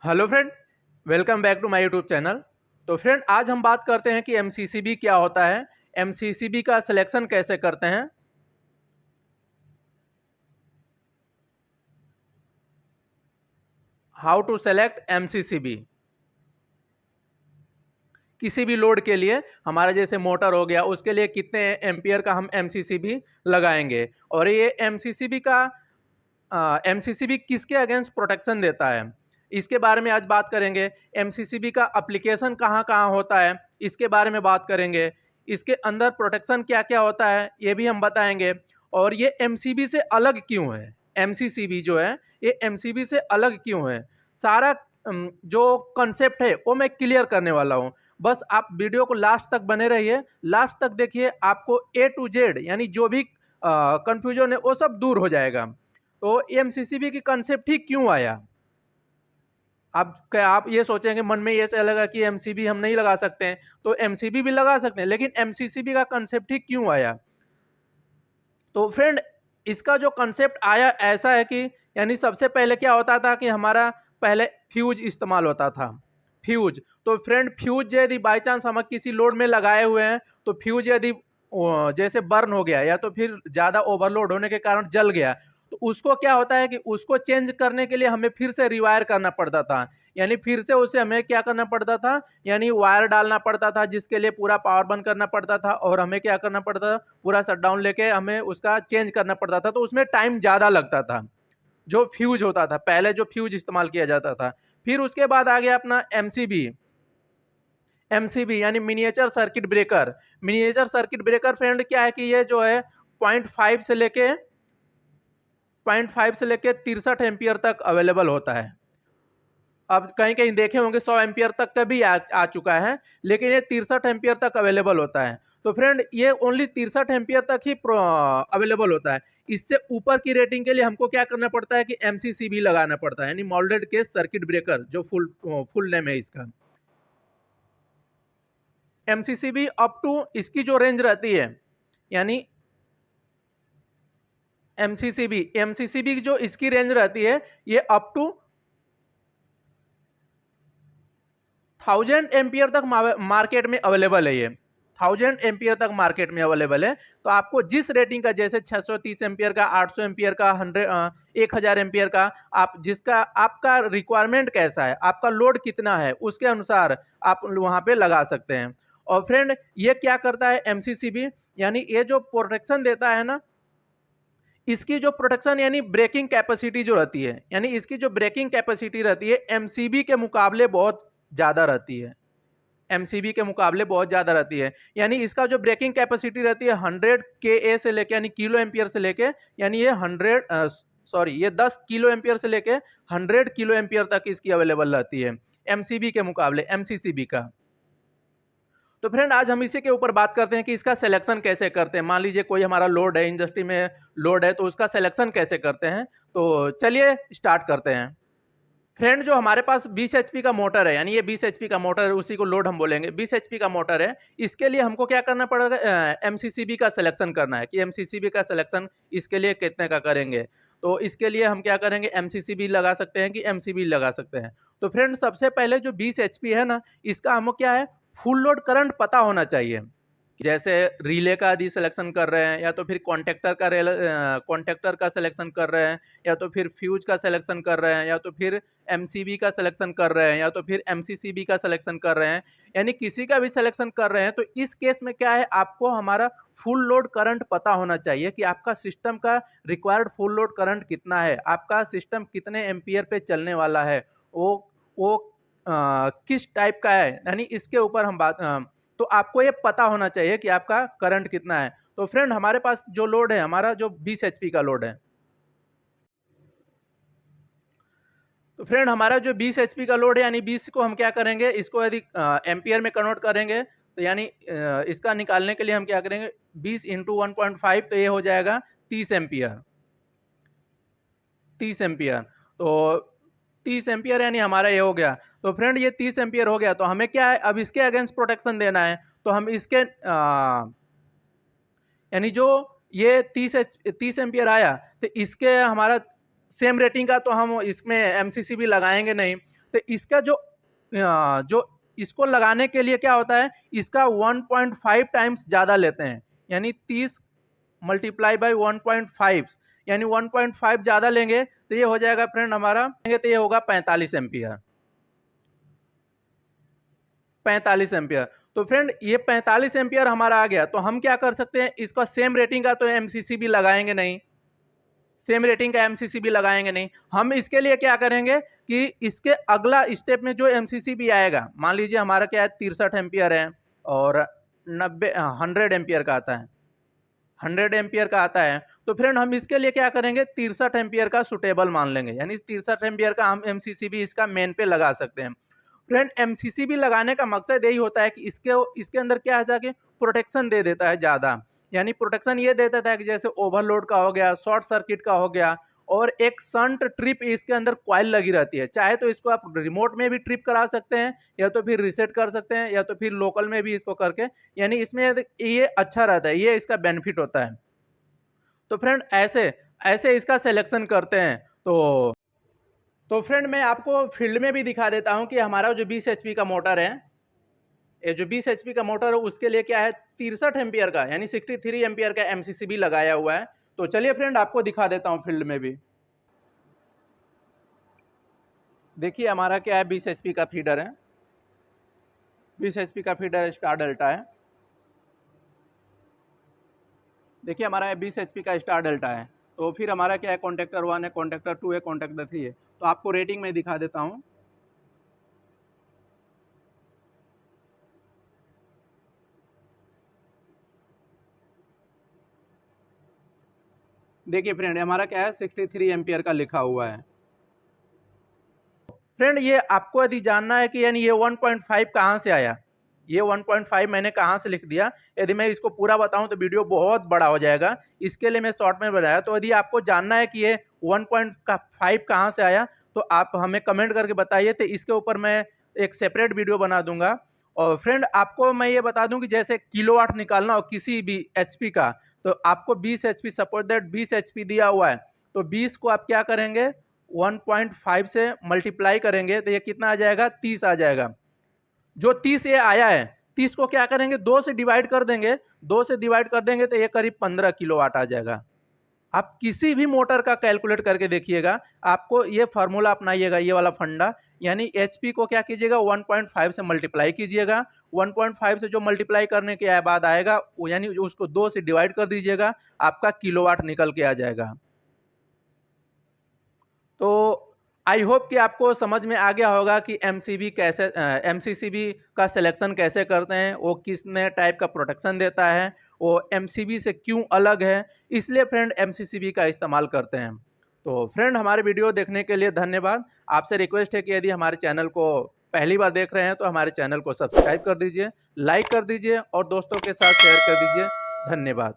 Hello friend, welcome back to my YouTube channel. तो friend, आज हम बात करते हैं कि एमसीसीबी क्या होता है, एमसीसीबी का सिलेक्शन कैसे करते हैं। How to select MCCB. किसी भी लोड के लिए, हमारा जैसे मोटर हो गया, उसके लिए कितने एम्पियर का हम एमसीसीबी लगाएंगे और ये एमसीसीबी किसके अगेंस्ट प्रोटेक्शन देता है, इसके बारे में आज बात करेंगे। एमसीसीबी का एप्लीकेशन कहाँ कहाँ होता है, इसके बारे में बात करेंगे। इसके अंदर प्रोटेक्शन क्या क्या होता है, ये भी हम बताएंगे। और ये एमसीबी से अलग क्यों है, एमसीसीबी जो है ये एमसीबी से अलग क्यों है, सारा जो कॉन्सेप्ट है वो मैं क्लियर करने वाला हूँ। बस आप वीडियो को लास्ट तक बने रहिए, लास्ट तक देखिए, आपको ए टू जेड यानी जो भी कंफ्यूजन है वो सब दूर हो जाएगा। तो एमसीसीबी की कंसेप्ट ही क्यों आया। आप ये सोचेंगे मन में ये चलेगा कि एमसीबी हम नहीं लगा सकते हैं, तो एमसीबी भी लगा सकते हैं, लेकिन एमसीसीबी का कंसेप्ट ही क्यों आया। तो फ्रेंड, इसका जो कंसेप्ट आया ऐसा है कि यानी सबसे पहले क्या होता था कि हमारा पहले फ्यूज इस्तेमाल होता था। फ्यूज, तो फ्रेंड फ्यूज यदि बाई चांस हम किसी लोड में लगाए हुए हैं, तो फ्यूज यदि जैसे बर्न हो गया या तो फिर ज़्यादा ओवरलोड होने के कारण जल गया, तो उसको क्या होता है कि उसको चेंज करने के लिए हमें फिर से रिवायर करना पड़ता था। यानी फिर से उसे हमें क्या करना पड़ता था, यानी वायर डालना पड़ता था, जिसके लिए पूरा पावर बंद करना पड़ता था और हमें क्या करना पड़ता था, पूरा शटडाउन लेके हमें उसका चेंज करना पड़ता था। तो उसमें टाइम ज़्यादा लगता था। जो फ्यूज होता था, पहले जो फ्यूज इस्तेमाल किया जाता था। फिर उसके बाद आ गया अपना एमसीबी। एमसीबी यानी miniature circuit breaker. Miniature circuit breaker friend क्या है कि ये जो है 0.5 से लेके 63 एम्पियर तक अवेलेबल होता है। अब कहीं कहीं देखे होंगे 100 एम्पियर तक का भी आ चुका है, लेकिन ये 63 एम्पियर तक अवेलेबल होता है। तो फ्रेंड, ये ओनली 63 एम्पियर तक ही अवेलेबल होता है। इससे ऊपर की रेटिंग के लिए हमको क्या करना पड़ता है कि एमसीसीबी लगाना पड़ता है, यानी मोल्डेड केस सर्किट ब्रेकर, जो फुल नेम है इसका। एमसीसीबी अप टू, इसकी जो रेंज रहती है, यानी एमसीसीबी की जो इसकी रेंज रहती है, ये अप टू 1000 एम्पियर तक मार्केट में अवेलेबल है। ये 1000 एम्पियर तक मार्केट में अवेलेबल है। तो आपको जिस रेटिंग का, जैसे 630 एम्पियर का, 800 एम्पियर का, 1000 एम्पियर का, आप जिसका आपका रिक्वायरमेंट कैसा है, आपका लोड कितना है, उसके अनुसार आप वहां पे लगा सकते हैं। और फ्रेंड, ये क्या करता है एमसीसीबी, यानी ये जो प्रोटेक्शन देता है ना, इसकी जो प्रोटेक्शन यानी ब्रेकिंग कैपेसिटी जो रहती है, यानी इसकी जो ब्रेकिंग कैपेसिटी रहती है एमसीबी के मुकाबले बहुत ज़्यादा रहती है। एमसीबी के मुकाबले बहुत ज़्यादा रहती है। यानी इसका जो ब्रेकिंग कैपेसिटी रहती है 100 के से लेके, यानी किलो एम्पियर से लेके, यानी ये 10 किलो एम्पियर से लेके 100 किलो एम्पियर तक इसकी अवेलेबल रहती है एमसीबी के मुकाबले, एमसीसीबी का। तो फ्रेंड, आज हम इसी के ऊपर बात करते हैं कि इसका सिलेक्शन कैसे करते हैं। मान लीजिए कोई हमारा लोड है, इंडस्ट्री में लोड है, तो उसका सिलेक्शन कैसे करते हैं। तो चलिए स्टार्ट करते हैं। फ्रेंड, जो हमारे पास 20 एचपी का मोटर है, यानी ये 20 एचपी का मोटर है, उसी को लोड हम बोलेंगे, 20 एचपी का मोटर है। इसके लिए हमको क्या करना पड़ेगा, एमसीसीबी का सिलेक्शन करना है कि एमसीसीबी का सिलेक्शन इसके लिए कितने का करेंगे। तो इसके लिए हम क्या करेंगे, एमसीसीबी लगा सकते हैं कि एमसीबी लगा सकते हैं। तो फ्रेंड, सबसे पहले जो 20 एचपी है ना, इसका हमको क्या है, फुल लोड करंट पता होना चाहिए। जैसे रिले का यदि सिलेक्शन कर रहे हैं, या तो फिर कॉन्टेक्टर का सिलेक्शन कर रहे हैं, या तो फिर फ्यूज का सिलेक्शन कर रहे हैं, या तो फिर एमसीबी का सिलेक्शन कर रहे हैं, या तो फिर एमसीसीबी का सिलेक्शन कर रहे हैं, यानी किसी का भी सिलेक्शन कर रहे हैं, तो इस केस में क्या है, आपको हमारा फुल लोड करंट पता होना चाहिए कि आपका सिस्टम का रिक्वायर्ड फुल लोड करंट कितना है, आपका सिस्टम कितने एम्पियर पे चलने वाला है, वो किस टाइप का है, यानी इसके ऊपर हम बात तो आपको ये पता होना चाहिए कि आपका करंट कितना है। तो फ्रेंड, हमारे पास जो लोड है, हमारा जो 20 एचपी का लोड है, तो फ्रेंड हमारा जो 20 एचपी का लोड है, यानी 20 को हम क्या करेंगे, इसको यदि एम्पियर में कन्वर्ट करेंगे, तो यानी इसका निकालने के लिए हम क्या करेंगे, 20 इंटू 1.5, तो ये हो जाएगा 30 एम्पियर। 30 एम्पियर, तो 30 एम्पियर यानी हमारा ये हो गया। तो फ्रेंड, ये 30 एम्पियर हो गया, तो हमें क्या है, अब इसके अगेंस्ट प्रोटेक्शन देना है। तो हम इसके यानी जो ये 30 एम्पियर आया, तो इसके हमारा सेम रेटिंग का तो हम इसमें एमसीसीबी लगाएंगे नहीं। तो इसका जो इसको लगाने के लिए क्या होता है, इसका 1.5 टाइम्स ज़्यादा लेते हैं, यानी 30 मल्टीप्लाई बाई 1.5, यानी 1.5 ज़्यादा लेंगे तो ये हो जाएगा फ्रेंड हमारा, तो ये होगा 45 एम्पियर। 45 एम्पियर। तो फ्रेंड ये 45 एम्पियर हमारा आ गया, तो हम क्या कर सकते हैं, इसका सेम रेटिंग का तो एमसीसी भी लगाएंगे नहीं, सेम रेटिंग का एमसीसी भी लगाएंगे नहीं। हम इसके लिए क्या करेंगे कि इसके अगला स्टेप में जो एमसीसी भी आएगा, मान लीजिए हमारा क्या है 63 एम्पियर है और 100 एम्पियर का आता है, 100 एम्पियर का आता है, तो फ्रेंड हम इसके लिए क्या करेंगे, 63 एम्पियर का सुटेबल मान लेंगे, यानी 63 एम्पियर का हम एमसीसी भी इसका मेन पे लगा सकते हैं। फ्रेंड एमसीसी भी लगाने का मकसद यही होता है कि इसके अंदर क्या होता है कि प्रोटेक्शन दे देता है ज़्यादा, यानी प्रोटेक्शन ये दे देता है कि जैसे ओवरलोड का हो गया, शॉर्ट सर्किट का हो गया, और एक संट ट्रिप इसके अंदर कॉइल लगी रहती है, चाहे तो इसको आप रिमोट में भी ट्रिप करा सकते हैं या तो फिर रीसेट कर सकते हैं या तो फिर लोकल में भी इसको करके, यानी इसमें ये अच्छा रहता है, ये इसका बेनिफिट होता है। तो फ्रेंड ऐसे ऐसे इसका सिलेक्शन करते हैं। तो फ्रेंड मैं आपको फील्ड में भी दिखा देता हूं कि हमारा जो 20 एचपी का मोटर है, ये जो 20 एचपी का मोटर है उसके लिए क्या है 63 एम्पियर का, यानी 63 एम्पियर का एमसीसी भी लगाया हुआ है। तो चलिए फ्रेंड आपको दिखा देता हूं फील्ड में भी। देखिए हमारा क्या है 20 एचपी का फीडर है, 20 एचपी का फीडर स्टार डेल्टा है। देखिए हमारा 20 एचपी का स्टार डेल्टा है। तो फिर हमारा क्या है कॉन्टेक्टर 1 है, कॉन्टेक्टर 2 है, कॉन्टेक्टर 3 है। तो आपको रेटिंग में दिखा देता हूँ। देखिए फ्रेंड हमारा क्या है 63 एम्पियर का लिखा हुआ है। फ्रेंड ये आपको यदि जानना है कि यानी ये 1.5 कहाँ से आया, ये 1.5 मैंने कहाँ से लिख दिया, यदि मैं इसको पूरा बताऊं तो वीडियो बहुत बड़ा हो जाएगा, इसके लिए मैं शॉर्ट में बताया। तो यदि आपको जानना है कि ये 1.5 कहाँ से आया तो आप हमें कमेंट करके बताइए, तो इसके ऊपर मैं एक सेपरेट वीडियो बना दूंगा। और फ्रेंड आपको मैं ये बता दूं कि जैसे किलोवाट निकालना हो किसी भी एचपी का, तो आपको 20 एचपी, सपोज दैट 20 एचपी दिया हुआ है, तो 20 को आप क्या करेंगे 1.5 से मल्टीप्लाई करेंगे तो ये कितना आ जाएगा 30 आ जाएगा। जो 30 ये आया है, 30 को क्या करेंगे 2 से डिवाइड कर देंगे, 2 से डिवाइड कर देंगे तो ये करीब 15 किलोवाट आ जाएगा। आप किसी भी मोटर का कैलकुलेट करके देखिएगा, आपको ये फार्मूला अपनाइएगा, ये वाला फंडा, यानी एचपी को क्या कीजिएगा 1.5 से मल्टीप्लाई कीजिएगा, 1.5 से जो मल्टीप्लाई करने के बाद आएगा यानी उसको 2 से डिवाइड कर दीजिएगा, आपका किलोवाट निकल के आ जाएगा। तो आई होप कि आपको समझ में आ गया होगा कि एमसीसीबी का सिलेक्शन कैसे करते हैं, वो किस नए टाइप का प्रोटेक्शन देता है, वो एमसीबी से क्यों अलग है, इसलिए फ्रेंड एमसीसीबी का इस्तेमाल करते हैं। तो फ्रेंड हमारे वीडियो देखने के लिए धन्यवाद। आपसे रिक्वेस्ट है कि यदि हमारे चैनल को पहली बार देख रहे हैं तो हमारे चैनल को सब्सक्राइब कर दीजिए, लाइक कर दीजिए और दोस्तों के साथ शेयर कर दीजिए। धन्यवाद।